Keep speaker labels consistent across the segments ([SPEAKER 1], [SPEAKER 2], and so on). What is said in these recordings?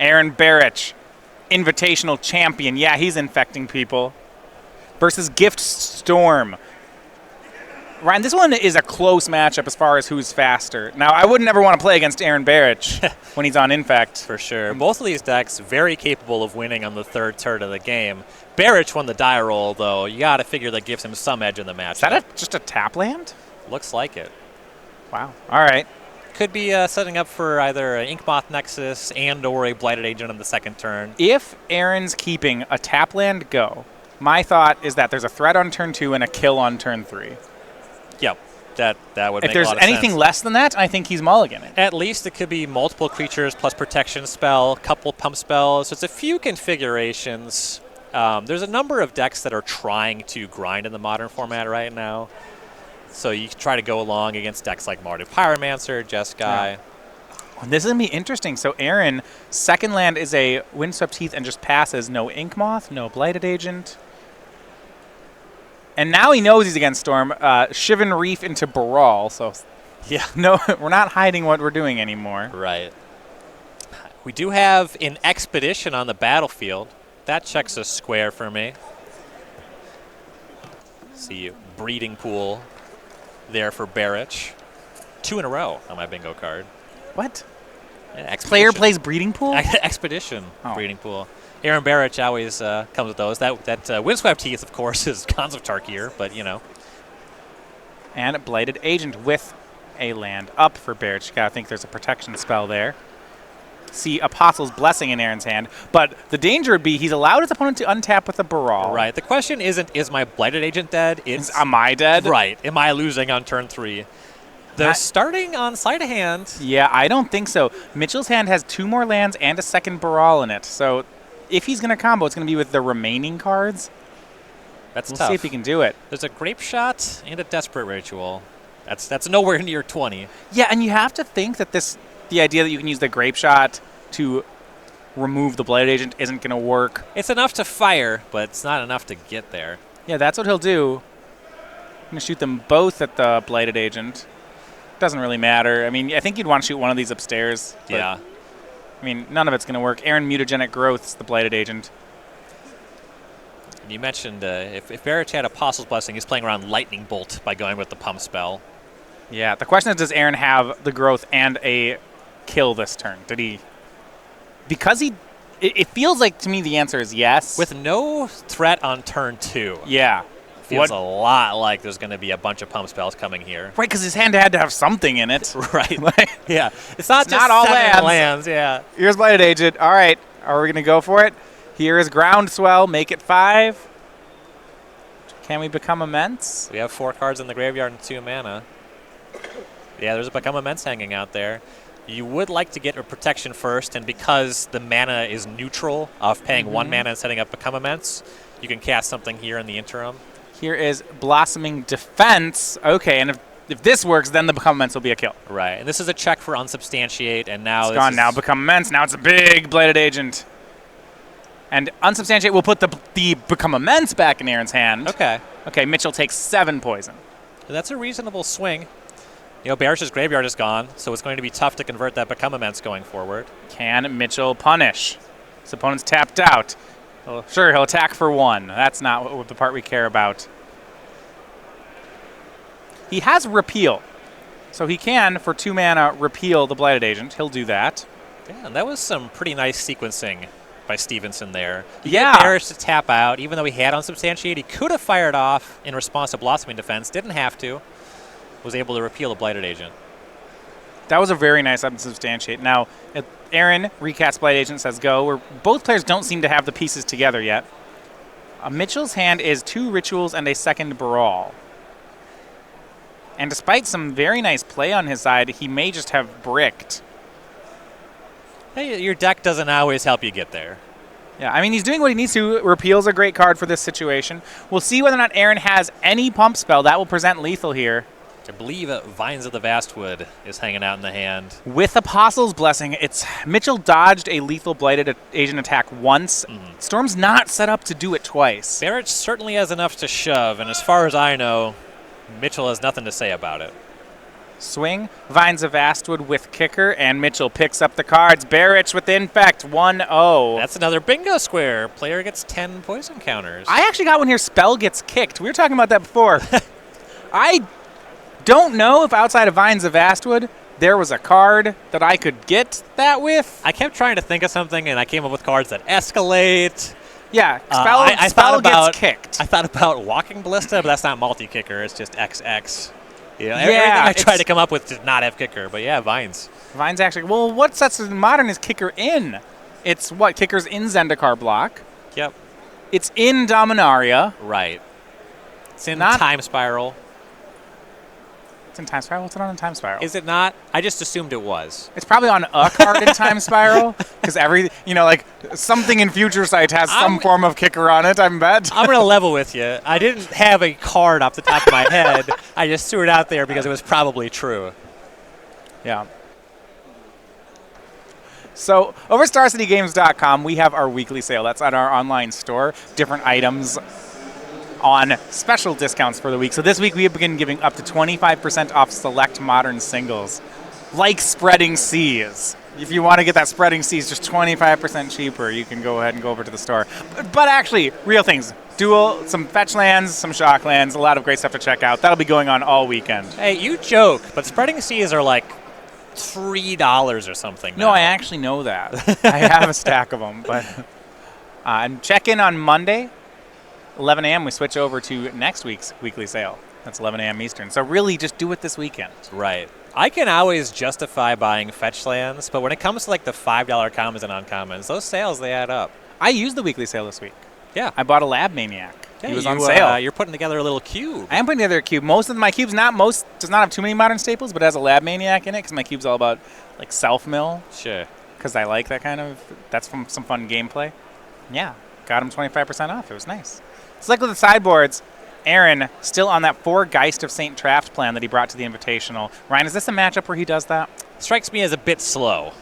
[SPEAKER 1] Aaron Barich, invitational champion. Yeah, he's infecting people. Versus Gift Storm. Ryan, this one is a close matchup as far as who's faster. Now, I would never want to play against Aaron Barich when he's on Infect.
[SPEAKER 2] For sure. Both of these decks very capable of winning on the third turn of the game. Barich won the die roll, though. You got to figure that gives him some edge in the match.
[SPEAKER 1] Is that just a tap land?
[SPEAKER 2] Looks like it.
[SPEAKER 1] Wow. All right.
[SPEAKER 2] Could be setting up for either an Inkmoth Nexus and or a Blighted Agent on the second turn.
[SPEAKER 1] If Aaron's keeping a tap land go, my thought is that there's a threat on turn 2 and a kill on turn 3.
[SPEAKER 2] Yep, that would make a lot of sense.
[SPEAKER 1] If there's anything less than that, I think he's mulliganing.
[SPEAKER 2] At least it could be multiple creatures plus protection spell, couple pump spells. So it's a few configurations. There's a number of decks that are trying to grind in the modern format right now. So you try to go along against decks like Mardu Pyromancer, Jeskai.
[SPEAKER 1] Yeah. This is going to be interesting. So Aaron, second land is a Windswept Heath and just passes. No Inkmoth, no Blighted Agent. And now he knows he's against Storm. Shivan Reef into Baral. So yeah, no, we're not hiding what we're doing anymore.
[SPEAKER 2] Right. We do have an Expedition on the battlefield. That checks a square for me. See, Breeding Pool there for Barich. 2 in a row on my bingo card.
[SPEAKER 1] What?
[SPEAKER 2] Yeah,
[SPEAKER 1] Player plays Breeding Pool?
[SPEAKER 2] Expedition Breeding Pool. Aaron Barich always comes with those. That Windswept Heath, of course, is Khans of Tarkir, but you know.
[SPEAKER 1] And Blighted Agent with a land up for Barich. I think there's a protection spell there. See Apostle's Blessing in Aaron's hand, but the danger would be he's allowed his opponent to untap with a Baral.
[SPEAKER 2] Right. The question isn't, is my Blighted Agent dead? It's,
[SPEAKER 1] am I dead?
[SPEAKER 2] Right. Am I losing on turn 3? They're starting on sleight of hand.
[SPEAKER 1] Yeah, I don't think so. Mitchell's hand has 2 more lands and a second Baral in it, so if he's going to combo, it's going to be with the remaining cards.
[SPEAKER 2] That's
[SPEAKER 1] we'll
[SPEAKER 2] tough.
[SPEAKER 1] See if he can do it.
[SPEAKER 2] There's a Grape Shot and a Desperate Ritual. That's nowhere near 20.
[SPEAKER 1] Yeah, and you have to think that the idea that you can use the Grape Shot to remove the Blighted Agent isn't going to work.
[SPEAKER 2] It's enough to fire, but it's not enough to get there.
[SPEAKER 1] Yeah, that's what he'll do. I'm going to shoot them both at the Blighted Agent. Doesn't really matter. I mean, I think you'd want to shoot one of these upstairs.
[SPEAKER 2] Yeah.
[SPEAKER 1] I mean, none of it's going to work. Aaron Mutagenic Growth's the Blighted Agent.
[SPEAKER 2] And you mentioned if Barich had Apostle's Blessing, he's playing around Lightning Bolt by going with the pump spell.
[SPEAKER 1] Yeah, the question is, does Aaron have the Growth and a kill this turn? Did he? Because he... It feels like, to me, the answer is yes.
[SPEAKER 2] With no threat on turn 2.
[SPEAKER 1] Yeah.
[SPEAKER 2] Feels a lot like there's going to be a bunch of pump spells coming here.
[SPEAKER 1] Right, because his hand had to have something in it.
[SPEAKER 2] Right.
[SPEAKER 1] Like,
[SPEAKER 2] yeah. It's not just
[SPEAKER 1] all
[SPEAKER 2] 7 lands. Yeah.
[SPEAKER 1] Here's Blighted Agent. All right. Are we going to go for it? Here is Groundswell. Make it 5. Can we become immense?
[SPEAKER 2] We have 4 cards in the graveyard and 2 mana. Yeah, there's a Become Immense hanging out there. You would like to get a protection first, and because the mana is neutral of paying 1 mana and setting up Become Immense, you can cast something here in the interim.
[SPEAKER 1] Here is Blossoming Defense. Okay, and if this works, then the Become Immense will be a kill.
[SPEAKER 2] Right, and this is a check for Unsubstantiate, and now
[SPEAKER 1] it's gone. Now Become Immense. Now it's a big Blighted Agent. And Unsubstantiate will put the Become Immense back in Aaron's hand.
[SPEAKER 2] Okay.
[SPEAKER 1] Okay, Mitchell takes 7 poison.
[SPEAKER 2] That's a reasonable swing. You know, Barich's graveyard is gone, so it's going to be tough to convert that Become Immense going forward.
[SPEAKER 1] Can Mitchell punish? His opponent's tapped out. Well, sure, he'll attack for 1. That's not the part we care about. He has Repeal. So he can, for 2 mana, repeal the Blighted Agent. He'll do that.
[SPEAKER 2] Yeah, and that was some pretty nice sequencing by Stephenson there. He
[SPEAKER 1] had
[SPEAKER 2] Barich to tap out. Even though he had Unsubstantiate, he could have fired off in response to Blossoming Defense. Didn't have to. Was able to repeal the Blighted Agent.
[SPEAKER 1] That was a very nice Unsubstantiate. Now, Aaron recasts Blighted Agent, says go. Where both players don't seem to have the pieces together yet. Mitchell's hand is 2 Rituals and a second Baral. And despite some very nice play on his side, he may just have bricked.
[SPEAKER 2] Hey, your deck doesn't always help you get there.
[SPEAKER 1] Yeah, I mean, he's doing what he needs to. Repeal's a great card for this situation. We'll see whether or not Aaron has any pump spell. That will present lethal here.
[SPEAKER 2] I believe Vines of the Vastwood is hanging out in the hand.
[SPEAKER 1] With Apostle's Blessing, Mitchell dodged a lethal Blighted Agent attack once. Storm's not set up to do it twice.
[SPEAKER 2] Barich certainly has enough to shove, and as far as I know, Mitchell has nothing to say about it.
[SPEAKER 1] Swing, Vines of Vastwood with kicker, and Mitchell picks up the cards. Barich with Infect, 1-0.
[SPEAKER 2] That's another bingo square. Player gets 10 poison counters.
[SPEAKER 1] I actually got one here, Spell gets kicked. We were talking about that before. I don't know if outside of Vines of Vastwood, there was a card that I could get that with.
[SPEAKER 2] I kept trying to think of something, and I came up with cards that escalate.
[SPEAKER 1] Yeah, Spell gets kicked.
[SPEAKER 2] I thought about Walking Ballista, but that's not multi-kicker. It's just XX.
[SPEAKER 1] Yeah,
[SPEAKER 2] everything I tried to come up with did not have kicker, but yeah, Vines.
[SPEAKER 1] Vines actually. Well, what sets in Modern is kicker in. It's what? Kicker's in Zendikar block.
[SPEAKER 2] Yep.
[SPEAKER 1] It's in Dominaria.
[SPEAKER 2] Right. It's in Time Spiral.
[SPEAKER 1] It's in Time Spiral? What's it on in Time Spiral?
[SPEAKER 2] Is it not? I just assumed it was.
[SPEAKER 1] It's probably on a card in Time Spiral. Because something in Future Sight has some form of kicker on it, I bet.
[SPEAKER 2] I'm going to level with you. I didn't have a card off the top of my head. I just threw it out there because it was probably true.
[SPEAKER 1] Yeah. So over at StarCityGames.com, we have our weekly sale. That's at our online store. Different items on special discounts for the week. So this week we have been giving up to 25% off select Modern singles, like Spreading Seas. If you want to get that Spreading Seas just 25% cheaper, you can go ahead and go over to the store. But actually, real things. Dual, some fetch lands, some shock lands, a lot of great stuff to check out. That'll be going on all weekend.
[SPEAKER 2] Hey, you joke, but Spreading Seas are like $3 or something now.
[SPEAKER 1] No, I actually know that. I have a stack of them. But and check in on Monday, 11 a.m. We switch over to next week's weekly sale. That's 11 a.m. Eastern. So really, just do it this weekend.
[SPEAKER 2] Right. I can always justify buying fetch lands, but when it comes to like the $5 commons and uncommons, those sales, they add up.
[SPEAKER 1] I used the weekly sale this week.
[SPEAKER 2] Yeah.
[SPEAKER 1] I bought a Lab Maniac.
[SPEAKER 2] Yeah,
[SPEAKER 1] he was on sale.
[SPEAKER 2] You're putting together a little cube.
[SPEAKER 1] I am putting together a cube. Most of my cubes, does not have too many Modern staples, but it has a Lab Maniac in it because my cube's all about like self-mill.
[SPEAKER 2] Sure.
[SPEAKER 1] Because I like that that's from some fun gameplay. Yeah, got him 25% off. It was nice. Let's look at the sideboards. Aaron, still on that 4 Geist of St. Traft plan that he brought to the Invitational. Ryan, is this a matchup where he does that?
[SPEAKER 2] Strikes me as a bit slow.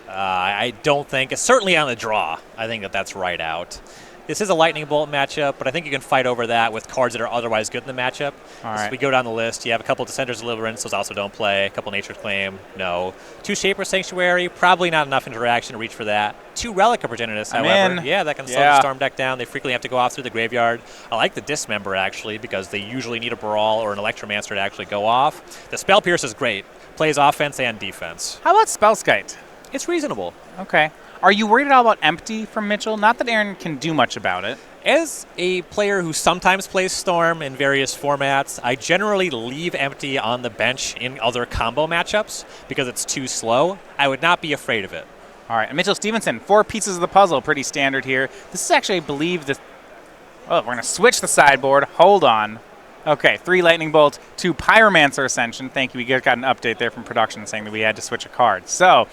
[SPEAKER 2] I don't think, it's certainly on the draw. I think that's right out. This is a Lightning Bolt matchup, but I think you can fight over that with cards that are otherwise good in the matchup.
[SPEAKER 1] All right.
[SPEAKER 2] As we go down the list, you have a couple Dissenters Deliverance, those also don't play. A couple Nature's Claim, no. 2 Shaper Sanctuary, probably not enough interaction to reach for that. 2 Relic of Progenitus, however. Yeah, that can slow the Storm deck down. They frequently have to go off through the graveyard. I like the Dismember, actually, because they usually need a Brawl or an Electromancer to actually go off. The Spell Pierce is great. Plays offense and defense.
[SPEAKER 1] How about Spellskite?
[SPEAKER 2] It's reasonable.
[SPEAKER 1] Okay. Are you worried at all about Empty from Mitchell? Not that Aaron can do much about it.
[SPEAKER 2] As a player who sometimes plays Storm in various formats, I generally leave Empty on the bench in other combo matchups because it's too slow. I would not be afraid of it.
[SPEAKER 1] All right. And Mitchell Stephenson, 4 pieces of the puzzle, pretty standard here. This is actually, I believe, we're going to switch the sideboard. Hold on. Okay, 3 Lightning Bolt, 2 Pyromancer Ascension. Thank you. We got an update there from production saying that we had to switch a card. So,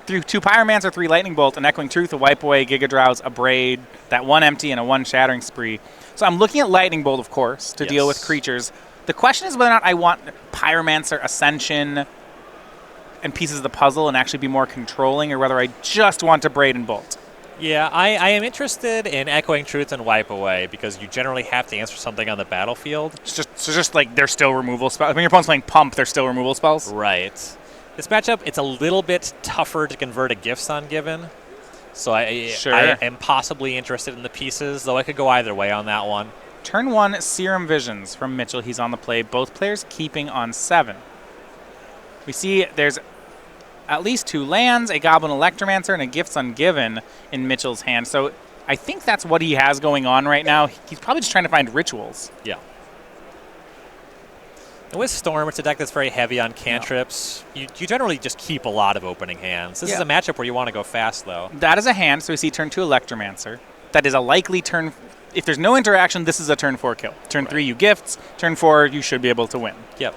[SPEAKER 1] 2 Pyromancer, 3 Lightning Bolt, an Echoing Truth, a Wipe Away, Giga Drowse, a Braid, that 1 Empty, and a 1 Shattering Spree. So I'm looking at Lightning Bolt, of course, to deal with creatures. The question is whether or not I want Pyromancer Ascension and pieces of the puzzle and actually be more controlling, or whether I just want to Braid and Bolt.
[SPEAKER 2] Yeah, I am interested in Echoing Truth and Wipe Away because you generally have to answer something on the battlefield.
[SPEAKER 1] Just like they're still removal spells. When your opponent's playing Pump, they're still removal spells.
[SPEAKER 2] Right. This matchup, it's a little bit tougher to convert a Gifts on Given. So I am possibly interested in the pieces, though I could go either way on that one.
[SPEAKER 1] Turn 1, Serum Visions from Mitchell. He's on the play. Both players keeping on 7. We see there's at least 2 lands, a Goblin Electromancer, and a Gifts Ungiven in Mitchell's hand. So I think that's what he has going on right now. He's probably just trying to find rituals.
[SPEAKER 2] Yeah. And with Storm, it's a deck that's very heavy on cantrips. You generally just keep a lot of opening hands. This is a matchup where you want to go fast, though.
[SPEAKER 1] That is a hand, so we see turn 2 Electromancer. That is a likely turn. If there's no interaction, this is a turn 4 kill. Turn 3, you gifts. Turn 4, you should be able to win.
[SPEAKER 2] Yep.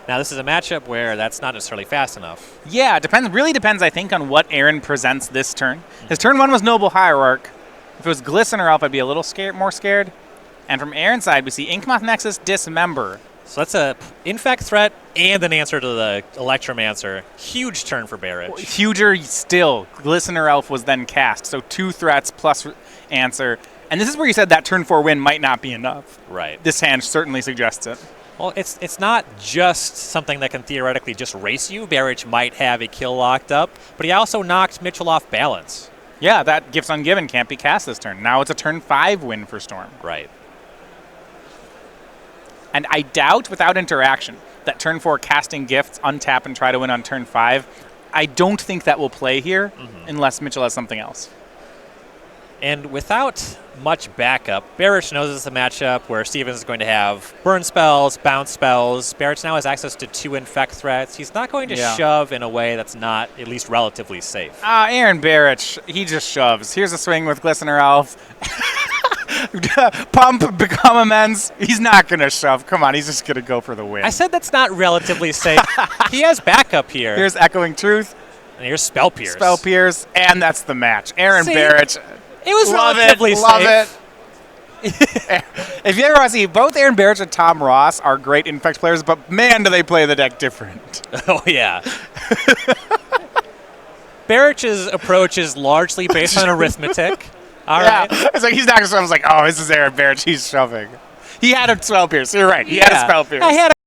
[SPEAKER 2] Now, this is a matchup where that's not necessarily fast enough.
[SPEAKER 1] Yeah, it really depends, I think, on what Aaron presents this turn. His turn 1 was Noble Hierarch. If it was Glisten or Elf, I'd be a little more scared. And from Aaron's side, we see Inkmoth Nexus, Dismember.
[SPEAKER 2] So that's a infect threat and an answer to the Electromancer. Huge turn for Barich.
[SPEAKER 1] Huger still. Glistener Elf was then cast, so 2 threats plus answer. And this is where you said that turn 4 win might not be enough.
[SPEAKER 2] Right.
[SPEAKER 1] This hand certainly suggests it.
[SPEAKER 2] Well, it's not just something that can theoretically just race you. Barich might have a kill locked up, but he also knocked Mitchell off balance.
[SPEAKER 1] Yeah, that Gifts Ungiven can't be cast this turn. Now it's a turn 5 win for Storm.
[SPEAKER 2] Right.
[SPEAKER 1] And I doubt without interaction that turn 4 casting Gifts, untap, and try to win on turn 5, I don't think that will play here unless Mitchell has something else.
[SPEAKER 2] And without much backup, Barich knows it's a matchup where Stevens is going to have burn spells, bounce spells. Barich now has access to 2 infect threats. He's not going to shove in a way that's not at least relatively safe.
[SPEAKER 1] Aaron Barich, he just shoves. Here's a swing with Glistener Elf. Pump, become amends. He's not going to shove. Come on, he's just going to go for the win.
[SPEAKER 2] I said that's not relatively safe. He has backup here.
[SPEAKER 1] Here's Echoing Truth.
[SPEAKER 2] And here's Spell Pierce.
[SPEAKER 1] Spell Pierce, and that's the match. Aaron Barich.
[SPEAKER 2] It was
[SPEAKER 1] love
[SPEAKER 2] relatively
[SPEAKER 1] it,
[SPEAKER 2] safe.
[SPEAKER 1] love it. If you ever want to see, both Aaron Barich and Tom Ross are great Infect players, but man, do they play the deck different.
[SPEAKER 2] Oh, yeah. Barich's approach is largely based on arithmetic. All right.
[SPEAKER 1] It's like he's not going to shove. I was like, oh, this is Aaron Barich. He's shoving. He had a Spell Pierce. You're right. He had a Spell Pierce.
[SPEAKER 2] I had